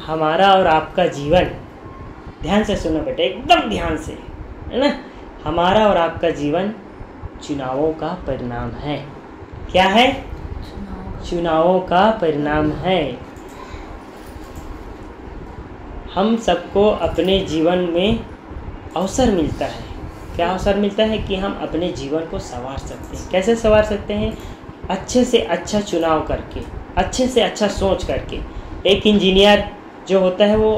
हमारा और आपका जीवन, ध्यान से सुनो बेटा, एकदम ध्यान से, है ना। हमारा और आपका जीवन चुनावों का परिणाम है। क्या है? चुनावों का परिणाम है। हम सबको अपने जीवन में अवसर मिलता है। क्या अवसर मिलता है? कि हम अपने जीवन को संवार सकते हैं। कैसे संवार सकते हैं? अच्छे से अच्छा चुनाव करके, अच्छे से अच्छा सोच करके। एक इंजीनियर जो होता है वो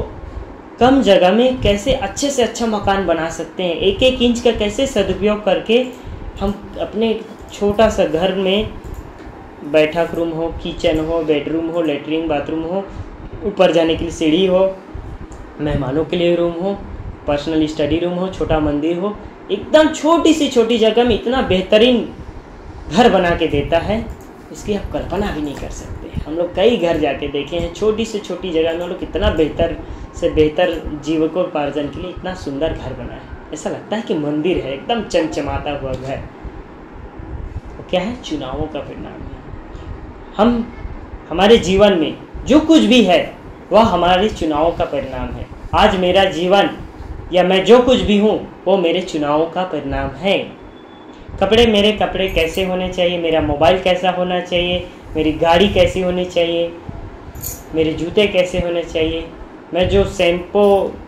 कम जगह में कैसे अच्छे से अच्छा मकान बना सकते हैं, एक एक इंच का कैसे सदुपयोग करके हम अपने छोटा सा घर में बैठक रूम हो, किचन हो, बेडरूम हो, लेटरिन बाथरूम हो, ऊपर जाने के लिए सीढ़ी हो, मेहमानों के लिए रूम हो, पर्सनल स्टडी रूम हो, छोटा मंदिर हो, एकदम छोटी सी छोटी जगह में इतना बेहतरीन घर बना के देता है, इसकी आप कल्पना भी नहीं कर सकते। हम लोग कई घर जाके देखे हैं, छोटी से छोटी जगह में हम लोग कितना बेहतर से बेहतर जीविकोपार्जन के लिए इतना सुंदर घर बना है। ऐसा लगता है कि मंदिर है, एकदम चमचमाता हुआ घर। तो क्या है? चुनावों का परिणाम है। हम हमारे जीवन में जो कुछ भी है वह हमारे चुनावों का परिणाम है। आज मेरा जीवन या मैं जो कुछ भी हूँ वो मेरे चुनावों का परिणाम है। मेरे कपड़े कैसे होने चाहिए, मेरा मोबाइल कैसा होना चाहिए, मेरी गाड़ी कैसी होनी चाहिए, मेरे जूते कैसे होने चाहिए, मैं जो शैम्पू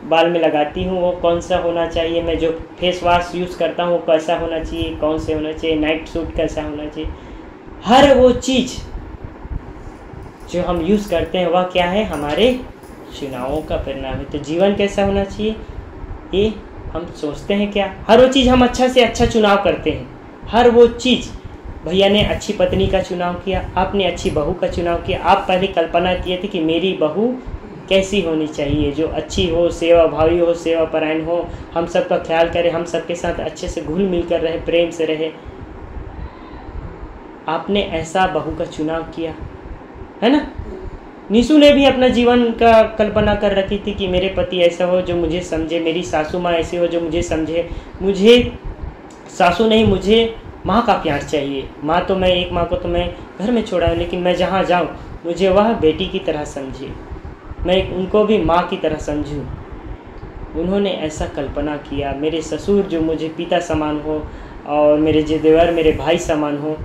बाल में लगाती हूँ वो कौन सा होना चाहिए, मैं जो फेस वॉश यूज़ करता हूँ वो कैसा होना चाहिए, कौन से होना चाहिए, नाइट सूट कैसा होना चाहिए। हर वो चीज़ जो हम यूज़ करते हैं वह क्या है? हमारे चुनावों का परिणाम है। तो जीवन कैसा होना चाहिए ये हम सोचते हैं क्या? हर वो चीज़ हम अच्छा से अच्छा चुनाव करते हैं। हर वो चीज़, भैया ने अच्छी पत्नी का चुनाव किया, आपने अच्छी बहू का चुनाव किया। आप पहले कल्पना किए थे कि मेरी बहू कैसी होनी चाहिए, जो अच्छी हो, सेवा भावी हो, सेवा परायण हो, हम सब का ख्याल करे, हम सबके साथ अच्छे से घुल मिल कर रहे, प्रेम से रहे। आपने ऐसा बहू का चुनाव किया है ना। निशु ने भी अपना जीवन का कल्पना कर रखी थी कि मेरे पति ऐसा हो जो मुझे समझे, मेरी सासू माँ ऐसी हो जो मुझे समझे। मुझे सासू नहीं, मुझे माँ का प्यार चाहिए। माँ तो मैं, एक माँ को तो मैं घर में छोड़ा हूँ, लेकिन मैं जहाँ जाऊँ मुझे वह बेटी की तरह समझे, मैं उनको भी माँ की तरह समझूँ। उन्होंने ऐसा कल्पना किया। मेरे ससुर जो मुझे पिता समान हो और मेरे जो देवर मेरे भाई समान हो,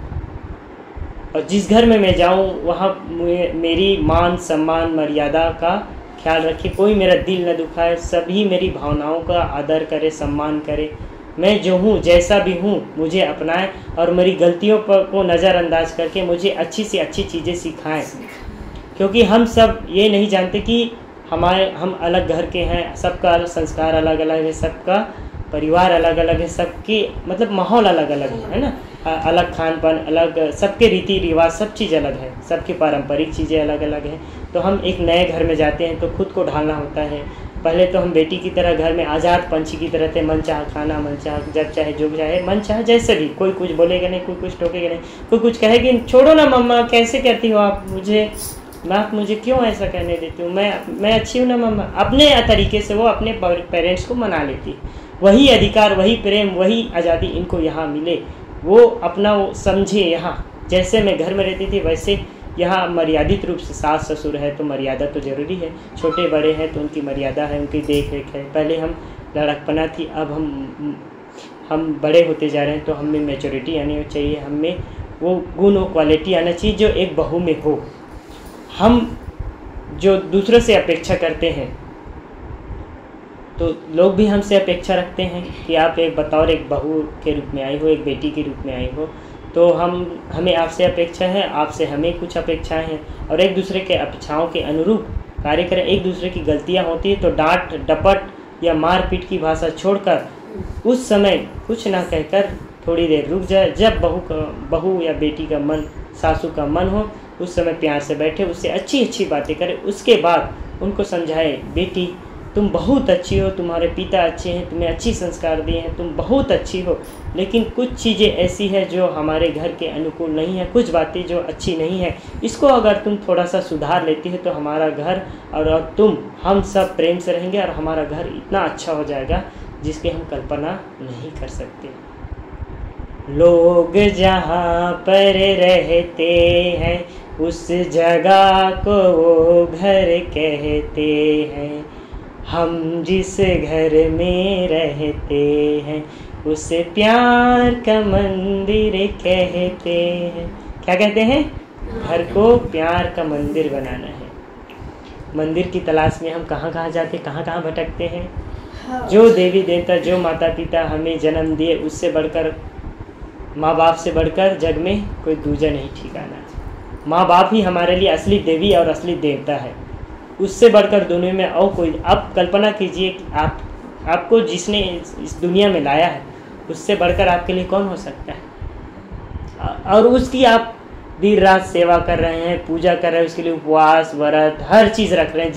और जिस घर में मैं जाऊँ वहाँ मेरी मान सम्मान मर्यादा का ख्याल रखे, कोई मेरा दिल न दुखाए, सभी मेरी भावनाओं का आदर करे, सम्मान करे। मैं जो हूँ, जैसा भी हूँ, मुझे अपनाए और मेरी गलतियों पर को नज़रअंदाज करके मुझे अच्छी से अच्छी चीज़ें सिखाएं। क्योंकि हम सब ये नहीं जानते कि हम अलग घर के हैं, सबका संस्कार अलग अलग है, सबका परिवार अलग अलग है, सबकी मतलब माहौल अलग अलग है ना, अलग खान पान अलग, सबके रीति रिवाज सब चीज़ अलग है, सबकी पारंपरिक चीज़ें अलग अलग हैं। तो हम एक नए घर में जाते हैं तो खुद को ढालना होता है। पहले तो हम बेटी की तरह घर में आज़ाद पंछी की तरह थे, मन चाह खाना, मन चाह जब चाहे जो चाहे, मन चाहे जैसे भी, कोई कुछ बोलेगा नहीं, कोई कुछ टोकेगा नहीं, कोई कुछ कहेगी छोड़ो ना मम्मा, कैसे कहती हो आप मुझे क्यों ऐसा कहने देती हूँ, मैं अच्छी हूँ ना मम्मा। अपने तरीके से वो अपने पेरेंट्स को मना लेती। वही अधिकार, वही प्रेम, वही आज़ादी इनको यहाँ मिले, वो अपना वो समझे। यहाँ जैसे मैं घर में रहती थी वैसे यहाँ मर्यादित रूप से सास ससुर है तो मर्यादा तो ज़रूरी है, छोटे बड़े हैं तो उनकी मर्यादा है, उनकी देख रेख है। पहले हम लड़कपना थी, अब हम बड़े होते जा रहे हैं तो हम में मैच्योरिटी आनी चाहिए, हम में वो गुण वो क्वालिटी आना चाहिए जो एक बहू में हो। हम जो दूसरों से अपेक्षा करते हैं तो लोग भी हमसे अपेक्षा रखते हैं कि आप एक बतौर एक बहू के रूप में आई हो, एक बेटी के रूप में आई हो, तो हमें आपसे अपेक्षा है, आपसे हमें कुछ अपेक्षाएं हैं, और एक दूसरे के अपेक्षाओं के अनुरूप कार्य करें। एक दूसरे की गलतियां होती है तो डांट डपट या मारपीट की भाषा छोड़कर उस समय कुछ ना कहकर थोड़ी देर रुक जाए। जब बहू या बेटी का मन, सासू का मन हो, उस समय प्यार से बैठे, उससे अच्छी अच्छी बातें करें। उसके बाद उनको समझाए, बेटी तुम बहुत अच्छी हो, तुम्हारे पिता अच्छे हैं, तुम्हें अच्छी संस्कार दिए हैं, तुम बहुत अच्छी हो, लेकिन कुछ चीज़ें ऐसी हैं जो हमारे घर के अनुकूल नहीं है, कुछ बातें जो अच्छी नहीं है, इसको अगर तुम थोड़ा सा सुधार लेती हो तो हमारा घर और तुम, हम सब प्रेम से रहेंगे और हमारा घर इतना अच्छा हो जाएगा जिसकी हम कल्पना नहीं कर सकते। लोग जहाँ पर रहते हैं उस जगह को वो घर कहते हैं। हम जिस घर में रहते हैं उसे प्यार का मंदिर कहते हैं। क्या कहते हैं? घर को प्यार का मंदिर बनाना है। मंदिर की तलाश में हम कहाँ कहाँ जाते, कहाँ कहाँ भटकते हैं। जो देवी देवता, जो माता पिता हमें जन्म दिए, उससे बढ़कर, माँ बाप से बढ़कर जग में कोई दूजा नहीं ठिकाना। माँ बाप ही हमारे लिए असली देवी और असली देवता है। उससे बढ़कर दुनिया में और कोई। आप कल्पना कीजिए कि आपको जिसने इस दुनिया में लाया है, उससे बढ़कर आपके लिए कौन हो सकता है। और उसकी आप दिन रात सेवा कर रहे हैं, पूजा कर रहे हैं, उसके लिए उपवास व्रत हर चीज़ रख रहे हैं,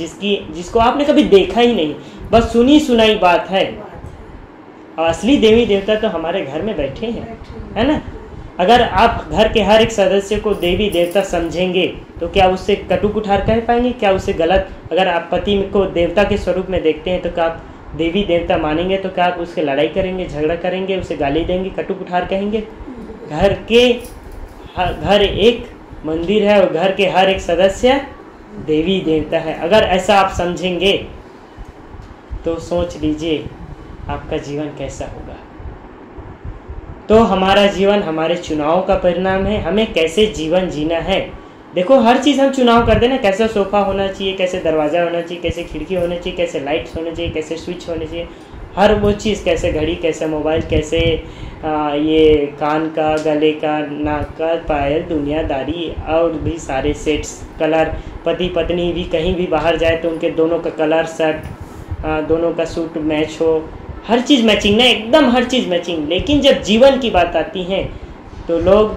जिसको आपने कभी देखा ही नहीं, बस सुनी सुनाई बात है। और असली देवी देवता तो हमारे घर में बैठे हैं, है ना। अगर आप घर के हर एक सदस्य को देवी देवता समझेंगे तो क्या उससे कटु कुठार कह पाएंगे? क्या उससे गलत? अगर आप पति को देवता के स्वरूप में देखते हैं तो क्या आप देवी देवता मानेंगे? तो क्या आप उससे लड़ाई करेंगे, झगड़ा करेंगे, उसे गाली देंगे, कटु कुठार कहेंगे? घर एक मंदिर है और घर के हर एक सदस्य देवी देवता है। अगर ऐसा आप समझेंगे तो सोच लीजिए आपका जीवन कैसा होगा। तो हमारा जीवन हमारे चुनाव का परिणाम है। हमें कैसे जीवन जीना है। देखो, हर चीज़ हम चुनाव करते हैं ना। कैसा सोफ़ा होना चाहिए, कैसे दरवाज़ा होना चाहिए, कैसे खिड़की होनी चाहिए, कैसे लाइट्स होने चाहिए, कैसे स्विच होने चाहिए, हर वो चीज़, कैसे घड़ी, कैसे मोबाइल, कैसे ये कान का, गले का, नाक का, पायल, दुनियादारी और भी सारे सेट्स, कलर। पति पत्नी भी कहीं भी बाहर जाए तो उनके दोनों का कलर, शर्ट, दोनों का सूट मैच हो, हर चीज़ मैचिंग ना, एकदम हर चीज़ मैचिंग। लेकिन जब जीवन की बात आती है तो लोग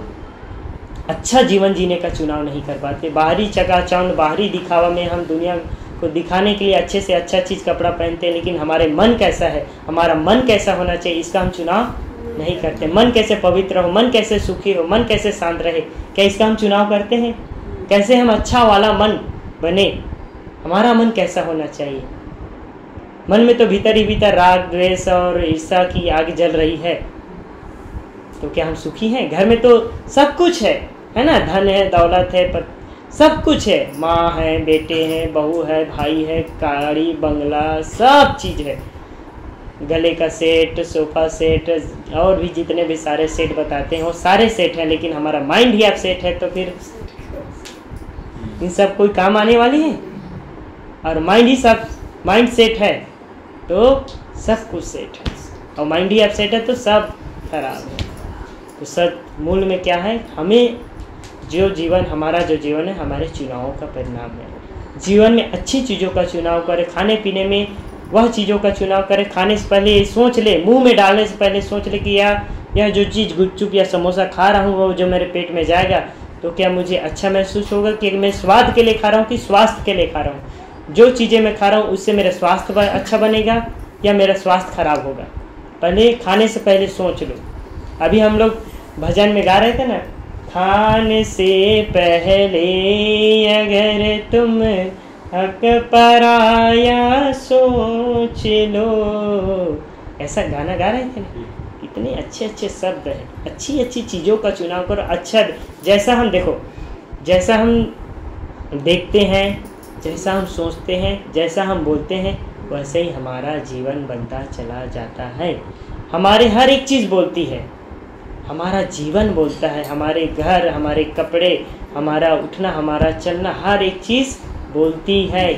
अच्छा जीवन जीने का चुनाव नहीं कर पाते। बाहरी चकाचौंध, बाहरी दिखावा में हम दुनिया को दिखाने के लिए अच्छे से अच्छा चीज़ कपड़ा पहनते हैं, लेकिन हमारे मन कैसा है, हमारा मन कैसा होना चाहिए, इसका हम चुनाव नहीं करते। मन कैसे पवित्र हो, मन कैसे सुखी हो, मन कैसे शांत रहे, क्या इसका हम चुनाव करते हैं? कैसे हम अच्छा वाला मन बने, हमारा मन कैसा होना चाहिए। मन में तो भीतर ही भीतर राग, द्वेष और ईर्ष्या की आग जल रही है, तो क्या हम सुखी हैं? घर में तो सब कुछ है ना, धन है, दौलत है, पर सब कुछ है, माँ है, बेटे हैं, बहू है, भाई है, गाड़ी, बंगला, सब चीज़ है, गले का सेट, सोफा सेट और भी जितने भी सारे सेट बताते हैं वो सारे सेट हैं। लेकिन हमारा माइंड ही अपसेट है तो फिर इन सब कोई काम आने वाली है? और माइंड ही सब, माइंड सेट है तो सब कुछ सेट है, और माइंड ही अपसेट है तो सब खराब है। तो सब मूल में क्या है? हमें जो जीवन, हमारा जो जीवन है हमारे चुनावों का परिणाम है। जीवन में अच्छी चीज़ों का चुनाव करें, खाने पीने में वह चीज़ों का चुनाव करें। खाने से पहले सोच ले, मुंह में डालने से पहले सोच ले कि यह जो चीज़ गुपचुप या समोसा खा रहा हूँ वो जो मेरे पेट में जाएगा तो क्या मुझे अच्छा महसूस होगा कि मैं स्वाद के लिए खा रहा हूँ कि स्वास्थ्य के लिए खा रहा हूँ। जो चीज़ें मैं खा रहा हूँ उससे मेरा स्वास्थ्य अच्छा बनेगा या मेरा स्वास्थ्य खराब होगा। पहले खाने से पहले सोच लो। अभी हम लोग भजन में गा रहे थे ना, खाने से पहले अगर तुम हक पराया सोच लो, ऐसा गाना गा रहे थे ना। कितने अच्छे अच्छे शब्द हैं। अच्छी अच्छी चीज़ों का चुनाव करो। अच्छा, जैसा हम देखो, जैसा हम देखते हैं, जैसा हम सोचते हैं, जैसा हम बोलते हैं, वैसे ही हमारा जीवन बनता चला जाता है। हमारे हर एक चीज़ बोलती है, हमारा जीवन बोलता है, हमारे घर, हमारे कपड़े, हमारा उठना, हमारा चलना, हर एक चीज़ बोलती है।